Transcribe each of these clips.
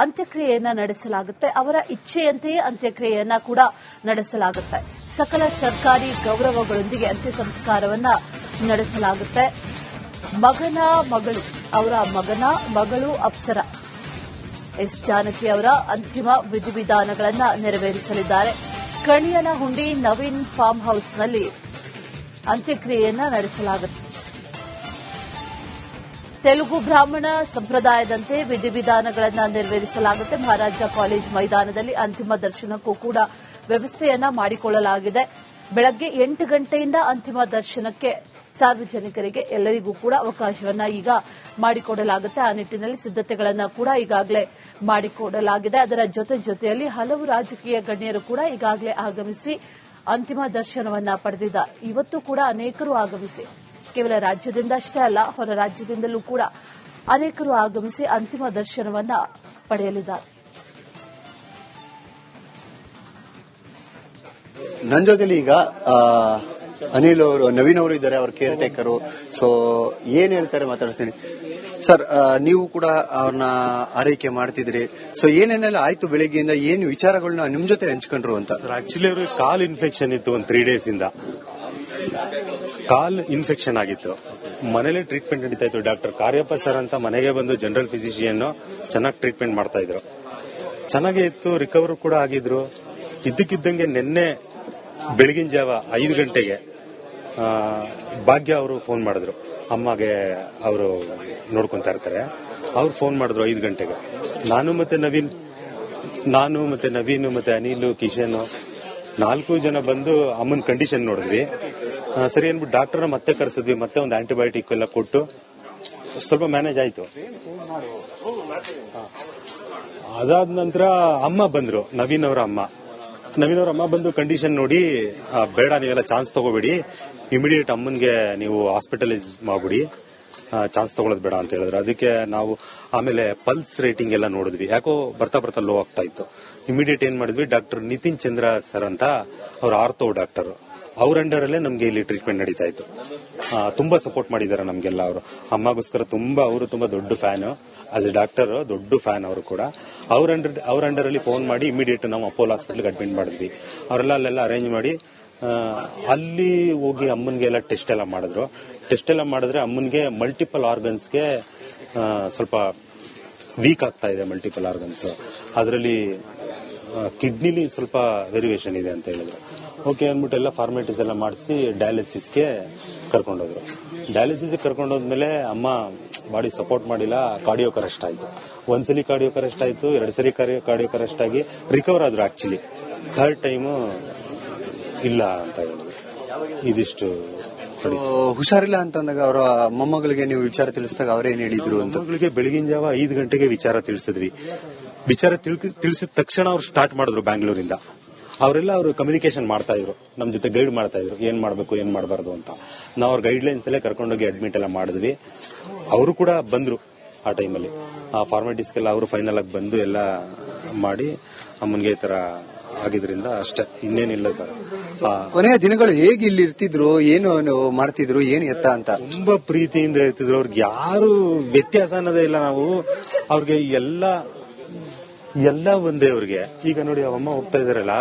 ಅಂತ್ಯಕ್ರಿಯೆಯನ್ನ ನಡೆಸಲಾಗುತ್ತೆ. ಅವರ ಇಚ್ಛೆಯಂತೆಯೇ ಅಂತ್ಯಕ್ರಿಯೆಯನ್ನ ಕೂಡ ನಡೆಸಲಾಗುತ್ತೆ. ಸಕಲ ಸರ್ಕಾರಿ ಗೌರವಗಳೊಂದಿಗೆ ಅಂತ್ಯ ಸಂಸ್ಕಾರವನ್ನ ನಡೆಸಲಾಗುತ್ತೆ. ಅವರ ಮಗಳು ಅಪ್ಸರಾ ಎಸ್ ಜಾನಕಿ ಅವರ ಅಂತಿಮ ವಿಧಿವಿಧಾನಗಳನ್ನು ನೆರವೇರಿಸಲಿದ್ದಾರೆ. ಕಣಿಯನಹುಂಡಿ ನವೀನ್ ಫಾರ್ಮ್ ಹೌಸ್ನಲ್ಲಿ ಅಂತ್ಯಕ್ರಿಯೆಯನ್ನ ನಡೆಸಲಾಗುತ್ತೆ. ತೆಲುಗು ಬ್ರಾಹ್ಮಣ ಸಂಪ್ರದಾಯದಂತೆ ವಿಧಿವಿಧಾನಗಳನ್ನು ನೆರವೇರಿಸಲಾಗುತ್ತೆ. ಮಹಾರಾಜ ಕಾಲೇಜ್ ಮೈದಾನದಲ್ಲಿ ಅಂತಿಮ ದರ್ಶನಕ್ಕೂ ಕೂಡ ವ್ಯವಸ್ಥೆಯನ್ನ ಮಾಡಿಕೊಳ್ಳಲಾಗಿದೆ. ಬೆಳಗ್ಗೆ 8 ಗಂಟೆಯಿಂದ ಅಂತಿಮ ದರ್ಶನಕ್ಕೆ ಸಾರ್ವಜನಿಕರಿಗೆ ಎಲ್ಲರಿಗೂ ಕೂಡ ಅವಕಾಶವನ್ನ ಈಗ ಮಾಡಿಕೊಡಲಾಗುತ್ತೆ. ಆ ನಿಟ್ಟಿನಲ್ಲಿ ಸಿದ್ದತೆಗಳನ್ನ ಕೂಡ ಈಗಾಗಲೇ ಮಾಡಿಕೊಡಲಾಗಿದೆ. ಅದರ ಜೊತೆಯಲ್ಲಿ ಹಲವು ರಾಜಕೀಯ ಗಣ್ಯರು ಕೂಡ ಈಗಾಗಲೇ ಆಗಮಿಸಿ ಅಂತಿಮ ದರ್ಶನವನ್ನ ಪಡೆದಿದ್ದಾರೆ. ಇವತ್ತು ಕೂಡ ಅನೇಕರು ಆಗಮಿಸಿ ಕೇವಲ ರಾಜ್ಯದಿಂದ ಅಷ್ಟೇ ಅಲ್ಲ, ಹೊರ ರಾಜ್ಯದಿಂದಲೂ ಕೂಡ ಅನೇಕರು ಆಗಮಿಸಿ ಅಂತಿಮ ದರ್ಶನವನ್ನ ಪಡೆಯಲಿದ್ದಾರೆ. ನನ್ನ ಜೊತೆಲಿ ಈಗ ಅನಿಲ್ ಅವರು, ನವೀನ್ ಅವರು ಇದ್ದಾರೆ, ಅವ್ರ ಕೇರ್ ಟೇಕರು. ಸೊ ಏನ್ ಹೇಳ್ತಾರೆ ಮಾತಾಡಿಸ್ತೀನಿ. ಸರ್, ನೀವು ಕೂಡ ಅವ್ರನ್ನ ಆರೈಕೆ ಮಾಡ್ತಿದ್ರಿ. ಸೊ ಏನೇನೆಲ್ಲ ಆಯ್ತು ಬೆಳಿಗ್ಗೆಯಿಂದ, ಏನ್ ವಿಚಾರಗಳನ್ನ ನಿಮ್ ಜೊತೆ ಹಂಚ್ಕೊಂಡ್ರು ಅಂತ? ಸರ್, ಆಕ್ಚುಲಿ ಅವ್ರಿಗೆ ಕಾಲ್ ಇನ್ಫೆಕ್ಷನ್ ಇತ್ತು. ಒಂದು 3 ಡೇಸ್ ಇಂದ ಕಾಲ್ ಇನ್ಫೆಕ್ಷನ್ ಆಗಿತ್ತು. ಮನೇಲಿ ಟ್ರೀಟ್ಮೆಂಟ್ ನಡೀತಾ ಇತ್ತು. ಡಾಕ್ಟರ್ ಕಾರ್ಯಪ್ಪ ಸರ್ ಅಂತ ಮನೆಗೆ ಬಂದು ಜನರಲ್ ಫಿಸಿಷಿಯನ್ ಚೆನ್ನಾಗಿ ಟ್ರೀಟ್ಮೆಂಟ್ ಮಾಡ್ತಾ ಇದ್ರು. ಚೆನ್ನಾಗೇ ಇತ್ತು, ರಿಕವರ್ ಕೂಡ ಆಗಿದ್ರು. ಇದ್ದಕ್ಕಿದ್ದಂಗೆ ನಿನ್ನೆ ಬೆಳಗಿನ ಜಾವ 5 ಗಂಟೆಗೆ ಭಾಗ್ಯ ಅವರು ಫೋನ್ ಮಾಡಿದ್ರು. ಅಮ್ಮಗೆ ಅವರು ನೋಡ್ಕೊಂತಾ ಇರ್ತಾರೆ. ಅವ್ರು ಫೋನ್ ಮಾಡಿದ್ರು 5 ಗಂಟೆಗೆ. ನಾನು ಮತ್ತೆ ನವೀನ್ ಮತ್ತೆ ಅನಿಲ್, ಕಿಶನ್ 4 ಜನ ಬಂದು ಅಮ್ಮನ ಕಂಡೀಷನ್ ನೋಡಿದ್ವಿ. ಸರಿ ಅನ್ಬಿಟ್ಟು ಡಾಕ್ಟರ್ನ ಮತ್ತೆ ಕರೆಸಿದ್ವಿ. ಮತ್ತೆ ಒಂದು ಆಂಟಿಬಯೋಟಿಕ್ ಎಲ್ಲ ಕೊಟ್ಟು ಸ್ವಲ್ಪ ಮ್ಯಾನೇಜ್ ಆಯ್ತು. ಅದಾದ ನಂತರ ಅಮ್ಮ ಬಂದ್ರು, ನವೀನ್ ಅವರ ಅಮ್ಮ ಬಂದು ಕಂಡೀಷನ್ ನೋಡಿ, ಬೇಡ ನೀವೆಲ್ಲ ಚಾನ್ಸ್ ತಗೋಬೇಡಿ, ಇಮಿಡಿಯೇಟ್ ಅಮ್ಮನ್ಗೆ ನೀವು ಹಾಸ್ಪಿಟಲೈಸ್ ಮಾಡ್ಬಿಡಿ, ಚಾನ್ಸ್ ತಗೊಳ್ಳೋದು ಬೇಡ ಅಂತ ಹೇಳಿದ್ರು. ಅದಕ್ಕೆ ನಾವು ಆಮೇಲೆ ಪಲ್ಸ್ ರೇಟಿಂಗ್ ಎಲ್ಲ ನೋಡಿದ್ವಿ. ಯಾಕೋ ಬರ್ತಾ ಲೋ ಆಗ್ತಾ ಇತ್ತು. ಇಮಿಡಿಯೇಟ್ ಏನ್ ಮಾಡಿದ್ವಿ, ಡಾಕ್ಟರ್ ನಿತಿನ್ ಚಂದ್ರ ಸರ್ ಅಂತ ಅವ್ರ ಆರ್ಥೋ ಡಾಕ್ಟರ್, ಅವ್ರ ಅಂಡರ್ ಅಲ್ಲೇ ನಮ್ಗೆ ಇಲ್ಲಿ ಟ್ರೀಟ್ಮೆಂಟ್ ನಡೀತಾ ಇತ್ತು. ತುಂಬಾ ಸಪೋರ್ಟ್ ಮಾಡಿದ್ದಾರೆ ನಮ್ಗೆಲ್ಲ. ಅವರು ಅಮ್ಮಗೋಸ್ಕರ ಅವರು ತುಂಬಾ ದೊಡ್ಡ ಫ್ಯಾನ್. ಆಸ್ ಎ ಡಾಕ್ಟರ್ ದೊಡ್ಡ ಫ್ಯಾನ್ ಅವರು ಕೂಡ. ಅವ್ರ ಅಂಡರ್ ಅಲ್ಲಿ ಫೋನ್ ಮಾಡಿ ಇಮಿಡಿಯೇಟ್ ನಾವು ಅಪೋಲೋ ಹಾಸ್ಪಿಟಲ್ಗೆ ಅಡ್ಮಿಟ್ ಮಾಡಿದ್ವಿ. ಅವರೆಲ್ಲ ಅಲ್ಲೆಲ್ಲ ಅರೇಂಜ್ ಮಾಡಿ ಅಲ್ಲಿ ಹೋಗಿ ಅಮ್ಮನ್ಗೆ ಎಲ್ಲ ಟೆಸ್ಟ್ ಎಲ್ಲ ಮಾಡಿದ್ರು. ಟೆಸ್ಟ್ ಎಲ್ಲ ಮಾಡಿದ್ರೆ ಅಮ್ಮನ್ಗೆ ಮಲ್ಟಿಪಲ್ ಆರ್ಗನ್ಸ್ಗೆ ಸ್ವಲ್ಪ ವೀಕ್ ಆಗ್ತಾ ಇದೆ. ಮಲ್ಟಿಪಲ್ ಆರ್ಗನ್ಸ್ ಅದರಲ್ಲಿ ಕಿಡ್ನಿಲಿ ಸ್ವಲ್ಪ ವೇರಿಯೇಷನ್ ಇದೆ ಅಂತ ಹೇಳಿದ್ರು. ಓಕೆ ಅಂದ್ಬಿಟ್ಟು ಎಲ್ಲ ಫಾರ್ಮಾಲಿಟೀಸ್ ಎಲ್ಲ ಮಾಡಿಸಿ ಡಯಾಲಿಸಿಸ್ಗೆ ಕರ್ಕೊಂಡೋದ್ರು. ಡಯಾಲಿಸಿಸ್ಗೆ ಕರ್ಕೊಂಡೋದ್ಮೇಲೆ ಅಮ್ಮ ಬಾಡಿ ಸಪೋರ್ಟ್ ಮಾಡಿಲ್ಲ, ಕಾರ್ಡಿಯೋಕ್ ಅರೆಸ್ಟ್ ಆಯ್ತು. ಒಂದ್ಸಲಿ ಕಾರ್ಡಿಯೋಕ್ ಅರೆಸ್ಟ್ ಆಯ್ತು, 2 ಸರಿ ಕಾರ್ಡಿಯೋಕ್ ಅರೆಸ್ಟ್ ಆಗಿ ರಿಕವರ್ ಆದ್ರು. ಆಕ್ಚುಲಿ 3rd ಟೈಮ್ ಇಲ್ಲ ಅಂತ ಹೇಳಿದ್ರು. ಇದಿಷ್ಟು ಹುಷಾರಿಲ್ಲ ಅಂತಂದಾಗ ಅವರ ಮೊಮ್ಮಗಳಿಗೆ ನೀವು ವಿಚಾರ ತಿಳಿಸಿದಾಗ ಅವ್ರೇನ್ ಹೇಳಿದ್ರು ಅಂತ? ಮೊಮ್ಮಗಳಿಗೆ ಬೆಳಗಿನ ಜಾವ 5 ಗಂಟೆಗೆ ವಿಚಾರ ತಿಳಿಸಿದ್ವಿ. ವಿಚಾರ ತಿಳಿಸಿದ ತಕ್ಷಣ ಅವ್ರು ಸ್ಟಾರ್ಟ್ ಮಾಡಿದ್ರು ಬ್ಯಾಂಗ್ಳೂರಿಂದ. ಅವರೆಲ್ಲ ಅವರು ಕಮ್ಯುನಿಕೇಶನ್ ಮಾಡ್ತಾ ಇದ್ರು, ನಮ್ ಜೊತೆ ಗೈಡ್ ಮಾಡ್ತಾ ಇದ್ರು, ಏನ್ ಮಾಡ್ಬೇಕು ಏನ್ ಮಾಡಬಾರ್ದು ಅಂತ. ನಾವು ಅವ್ರ ಗೈಡ್ ಲೈನ್ಸ್ ಅಲ್ಲೇ ಕರ್ಕೊಂಡೋಗಿ ಅಡ್ಮಿಟ್ ಎಲ್ಲ ಮಾಡಿದ್ವಿ. ಅವರು ಕೂಡ ಬಂದ್ರು ಆ ಟೈಮಲ್ಲಿ. ಆ ಫಾರ್ಮಾಲಿಟೀಸ್ಗೆಲ್ಲ ಅವರು ಫೈನಲ್ ಆಗಿ ಬಂದು ಎಲ್ಲ ಮಾಡಿ ಅಮ್ಮನ್ಗೆ ಈ ತರ ಆಗಿದ್ರಿಂದ ಅಷ್ಟೇ, ಇನ್ನೇನಿಲ್ಲ ಸರ್. ಕೊನೆಯ ದಿನಗಳು ಹೇಗೆ ಇಲ್ಲಿ ಇರ್ತಿದ್ರು, ಏನು ಮಾಡ್ತಿದ್ರು, ಏನು ಎತ್ತ ಅಂತ? ತುಂಬಾ ಪ್ರೀತಿಯಿಂದ ಇರ್ತಿದ್ರು. ಅವ್ರಿಗೆ ಯಾರು ವ್ಯತ್ಯಾಸ ಅನ್ನೋದೇ ಇಲ್ಲ. ನಾವು ಅವ್ರಿಗೆ ಎಲ್ಲ ಒಂದೇ ಅವ್ರಿಗೆ. ಈಗ ನೋಡಿ ಅಮ್ಮ ಹೋಗ್ತಾ ಇದಾರಲ್ಲ,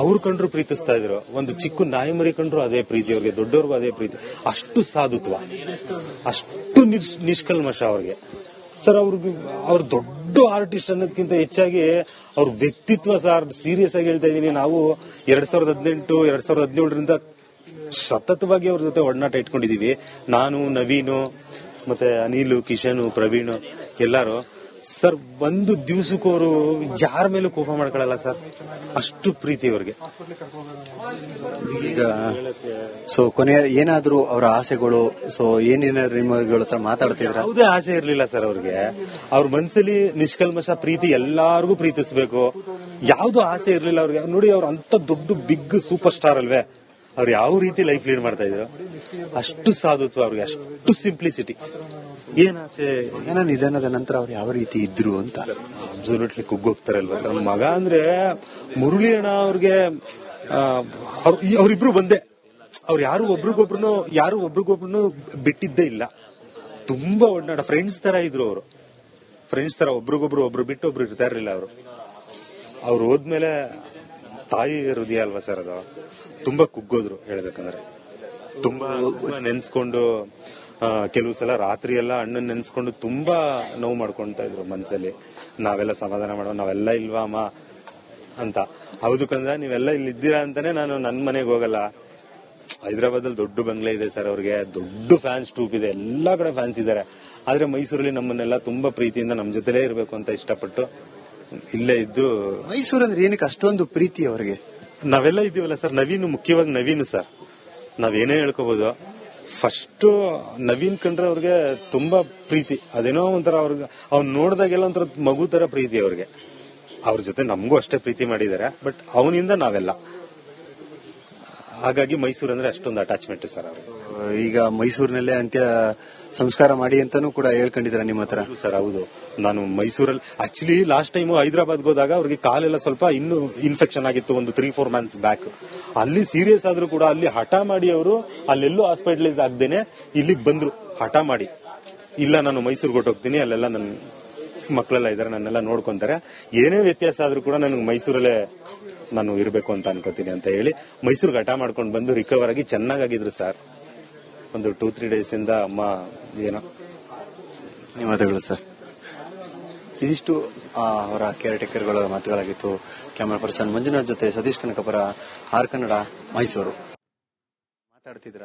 ಅವ್ರು ಕಂಡ್ರು ಪ್ರೀತಿಸ್ತಾ ಇದ್ರು. ಒಂದು ಚಿಕ್ಕ ನಾಯಿ ಮರಿ ಕಂಡ್ರು ಅದೇ ಪ್ರೀತಿ ಅವ್ರಿಗೆ, ದೊಡ್ಡವ್ರಿಗೂ ಅದೇ ಪ್ರೀತಿ. ಅಷ್ಟು ಸಾಧುತ್ವ, ಅಷ್ಟು ನಿಷ್ಕಲ್ಮಶ ಅವ್ರಿಗೆ. ಸರ್ ಅವ್ರ ದೊಡ್ಡ ಆರ್ಟಿಸ್ಟ್ ಅನ್ನೋದಕ್ಕಿಂತ ಹೆಚ್ಚಾಗಿ ಅವ್ರ ವ್ಯಕ್ತಿತ್ವ ಸರ್, ಸೀರಿಯಸ್ ಆಗಿ ಹೇಳ್ತಾ ಇದೀನಿ. ನಾವು 2018, 2017ರಿಂದ ಸತತವಾಗಿ ಅವ್ರ ಜೊತೆ ಒಡನಾಟ ಇಟ್ಕೊಂಡಿದೀವಿ. ನಾನು, ನವೀನು, ಮತ್ತೆ ಅನಿಲ್, ಕಿಶನ್, ಪ್ರವೀಣ್ ಎಲ್ಲಾರು. ಸರ್ ಒಂದು ದಿವಸಕ್ಕೂ ಅವರು ಯಾರ ಮೇಲೂ ಕೋಪ ಮಾಡ್ಕೊಳ್ಳಲ್ಲ ಸರ್, ಅಷ್ಟು ಪ್ರೀತಿ ಅವ್ರಿಗೆ. ಈಗ ಸೊ ಕೊನೆಯ ಏನಾದ್ರು ಅವರ ಆಸೆಗಳು, ಸೊ ಏನೇನಾದ್ರು ನಿಮ್ಮಗಳ ಹತ್ರ ಮಾತಾಡ್ತಿದ್ರ? ಯಾವುದೇ ಆಸೆ ಇರ್ಲಿಲ್ಲ ಸರ್ ಅವ್ರಿಗೆ. ಅವ್ರ ಮನ್ಸಲ್ಲಿ ನಿಷ್ಕಲ್ಮಶ ಪ್ರೀತಿ, ಎಲ್ಲಾರ್ಗೂ ಪ್ರೀತಿಸ್ಬೇಕು, ಯಾವ್ದು ಆಸೆ ಇರ್ಲಿಲ್ಲ ಅವ್ರಿಗೆ. ನೋಡಿ ಅವ್ರ ಅಂತ ದೊಡ್ಡ ಬಿಗ್ ಸೂಪರ್ ಸ್ಟಾರ್ ಅಲ್ವೇ, ಅವ್ರು ಯಾವ ರೀತಿ ಲೈಫ್ ಲೀಡ್ ಮಾಡ್ತಾ ಇದ್ರು, ಅಷ್ಟು ಸಾಧುತ್ವ ಅವ್ರಿಗೆ, ಅಷ್ಟು ಸಿಂಪ್ಲಿಸಿಟಿ. ಏನ್ ಆಸೆ, ಏನೋ ನಿಧನದ ನಂತರ ಅವ್ರು ಯಾವ ರೀತಿ ಇದ್ರು ಅಂತ ಅಬ್ಸಲ್ಯೂಟ್ಲಿ ಕುಗ್ಗೋಗ್ತಾರಲ್ವಾ ಸರ್. ಮಗ ಅಂದ್ರೆ ಮುರಳಿ ಅಣ್ಣ ಅವ್ರಿಗೆ, ಅವ್ರಿಬ್ರು ಬಂದೆ. ಅವ್ರು ಯಾರು ಒಬ್ರಿಗೊಬ್ರು ಬಿಟ್ಟಿದ್ದೇ ಇಲ್ಲ. ತುಂಬಾ ಒಡನಾಟ, ಫ್ರೆಂಡ್ಸ್ ತರ ಇದ್ರು ಅವರು. ಫ್ರೆಂಡ್ಸ್ ತರ ಒಬ್ರು ಬಿಟ್ಟು ಒಬ್ರು ಇರ್ತಾ ಇರ್ಲಿಲ್ಲ ಅವ್ರು ಹೋದ್ಮೇಲೆ ತಾಯಿ ಹೃದಯ ಅಲ್ವಾ ಸರ್ ಅದು, ತುಂಬಾ ಕುಗ್ಗೋದ್ರು ಹೇಳ್ಬೇಕಂದ್ರೆ. ತುಂಬಾ ನೆನ್ಸ್ಕೊಂಡು ಕೆಲವು ಸಲ ರಾತ್ರಿ ಎಲ್ಲ ಅಣ್ಣನ್ ನೆನ್ಸ್ಕೊಂಡು ತುಂಬಾ ನೋವು ಮಾಡ್ಕೊಂತ ಇದ್ರು ಮನ್ಸಲ್ಲಿ. ನಾವೆಲ್ಲ ಸಮಾಧಾನ ಮಾಡೋ, ನಾವೆಲ್ಲ ಇಲ್ವಾ ಅಮ್ಮ ಅಂತ. ಹೌದು ಕಂದ, ನೀವೆಲ್ಲ ಇಲ್ಲಿ ಇದ್ದೀರಾ ಅಂತಾನೆ ನಾನು ನನ್ ಮನೆಗೆ ಹೋಗಲ್ಲ. ಹೈದರಾಬಾದ್ ಅಲ್ಲಿ ದೊಡ್ಡ ಬಂಗ್ಲೆ ಇದೆ ಸರ್, ಅವ್ರಿಗೆ ದೊಡ್ಡ ಫ್ಯಾನ್ಸ್ ಟ್ರೂಪ್ ಇದೆ, ಎಲ್ಲಾ ಕಡೆ ಫ್ಯಾನ್ಸ್ ಇದಾರೆ. ಆದ್ರೆ ಮೈಸೂರಲ್ಲಿ ನಮ್ಮನ್ನೆಲ್ಲ ತುಂಬಾ ಪ್ರೀತಿಯಿಂದ ನಮ್ ಜೊತೆಲೇ ಇರ್ಬೇಕು ಅಂತ ಇಷ್ಟಪಟ್ಟು ಇಲ್ಲೇ ಇದ್ದು. ಮೈಸೂರು ಅಂದ್ರೆ ಏನಕ್ಕೆ ಅಷ್ಟೊಂದು ಪ್ರೀತಿ ಅವ್ರಿಗೆ? ನಾವೆಲ್ಲ ಇದೀವಲ್ಲ ಸರ್, ಮುಖ್ಯವಾಗಿ ನವೀನ್ ಸರ್, ನಾವೇನೇ ಹೇಳ್ಕೋಬಹುದು. ಫಸ್ಟ್ ನವೀನ್ ಕಂಡ್ರೆ ಅವ್ರಿಗೆ ತುಂಬಾ ಪ್ರೀತಿ, ಅದೇನೋ ಒಂಥರ ಅವ್ರಿಗೆ ಅವ್ನ್ ನೋಡಿದಾಗೆಲ್ಲ ಒಂಥರ ಮಗು ತರ ಪ್ರೀತಿ ಅವ್ರಿಗೆ. ಅವ್ರ ಜೊತೆ ನಮಗೂ ಅಷ್ಟೇ ಪ್ರೀತಿ ಮಾಡಿದ್ದಾರೆ, ಬಟ್ ಅವನಿಂದ ನಾವೆಲ್ಲ, ಹಾಗಾಗಿ ಮೈಸೂರು ಅಂದ್ರೆ ಅಷ್ಟೊಂದು ಅಟ್ಯಾಚ್ಮೆಂಟ್ ಸರ್ ಅವ್ರಿಗೆ. ಈಗ ಮೈಸೂರಿನಲ್ಲೇ ಅಂತ್ಯ ಸಂಸ್ಕಾರ ಮಾಡಿ ಅಂತಾನೂ ಕೂಡ ಹೇಳ್ಕೊಂಡಿದ್ರ ನಿಮ್ಮ ಹತ್ರ? ಸರ್ ಹೌದು, ನಾನು ಮೈಸೂರಲ್ಲಿ ಆಕ್ಚುಲಿ ಲಾಸ್ಟ್ ಟೈಮ್ ಹೈದರಾಬಾದ್ಗೆ ಹೋದಾಗ ಅವ್ರಿಗೆ ಕಾಲೆಲ್ಲ ಸ್ವಲ್ಪ ಇನ್ನೂ ಇನ್ಫೆಕ್ಷನ್ ಆಗಿತ್ತು, ಒಂದು 3-4 ಮಂತ್ಸ್ ಬ್ಯಾಕ್. ಅಲ್ಲಿ ಸೀರಿಯಸ್ ಆದ್ರೂ ಕೂಡ ಅಲ್ಲಿ ಹಠ ಮಾಡಿ ಅವರು ಅಲ್ಲೆಲ್ಲೂ ಹಾಸ್ಪಿಟಲೈಸ್ ಆಗ್ದೇನೆ ಇಲ್ಲಿಗೆ ಬಂದ್ರು ಹಠ ಮಾಡಿ. ಇಲ್ಲ ನಾನು ಮೈಸೂರಿಗೆ ಹೊಟ್ಟೋಗ್ತೀನಿ, ಅಲ್ಲೆಲ್ಲ ನನ್ನ ಮಕ್ಕಳೆಲ್ಲ ಇದಾರೆ, ನನ್ನೆಲ್ಲ ನೋಡ್ಕೊಂತಾರೆ, ಏನೇ ವ್ಯತ್ಯಾಸ ಆದ್ರೂ ಕೂಡ ನನಗೆ ಮೈಸೂರಲ್ಲೇ ನಾನು ಇರಬೇಕು ಅಂತ ಅನ್ಕೋತೀನಿ ಅಂತ ಹೇಳಿ ಮೈಸೂರಿಗೆ ಹಠ ಮಾಡ್ಕೊಂಡು ಬಂದು ರಿಕವರ್ ಆಗಿ ಚೆನ್ನಾಗಿದ್ರು ಸರ್. ಒಂದು 2-3 ಡೇಸ್ ಇಂದ ಅಮ್ಮ ಏನೋ. ಧನ್ಯವಾದಗಳು ಸರ್. ಇದಿಷ್ಟು ಅವರ ಕೇರ್ ಟೇಕರ್ಗಳ ಮಾತುಗಳಾಗಿತ್ತು. ಕ್ಯಾಮರಾ ಪರ್ಸನ್ ಮಂಜುನಾಥ್ ಜೊತೆ ಸತೀಶ್ ಕನಕಪುರ, ಆರ್ ಕನ್ನಡ, ಮೈಸೂರು. ಮಾತಾಡ್ತಿದ್ರ?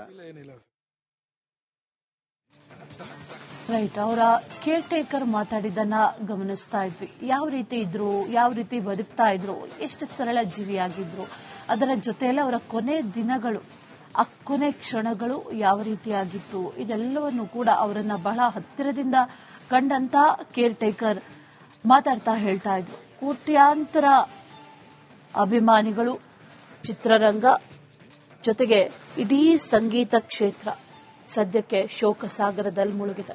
ರೈಟ್, ಅವರ ಕೇರ್ ಟೇಕರ್ ಮಾತಾಡಿದ್ದನ್ನ ಗಮನಿಸ್ತಾ ಇದ್ವಿ. ಯಾವ ರೀತಿ ಇದ್ರು, ಯಾವ ರೀತಿ ಬದುಕ್ತಾ ಇದ್ರು, ಎಷ್ಟು ಸರಳ ಜೀವಿಯಾಗಿದ್ರು, ಅದರ ಜೊತೆಯಲ್ಲಿ ಅವರ ಕೊನೆ ದಿನಗಳು, ಆ ಕೊನೆ ಕ್ಷಣಗಳು ಯಾವ ರೀತಿಯಾಗಿತ್ತು, ಇದೆಲ್ಲವನ್ನು ಕೂಡ ಅವರನ್ನ ಬಹಳ ಹತ್ತಿರದಿಂದ ಕಂಡಂತ ಕೇರ್ ಟೇಕರ್ ಮಾತಾಡ್ತಾ ಹೇಳ್ತಾ ಇದ್ರು. ಕೋಟ್ಯಾಂತರ ಅಭಿಮಾನಿಗಳು, ಚಿತ್ರರಂಗ ಜೊತೆಗೆ ಇಡೀ ಸಂಗೀತ ಕ್ಷೇತ್ರ ಸದ್ಯಕ್ಕೆ ಶೋಕ ಸಾಗರದಲ್ಲಿ ಮುಳುಗಿದೆ.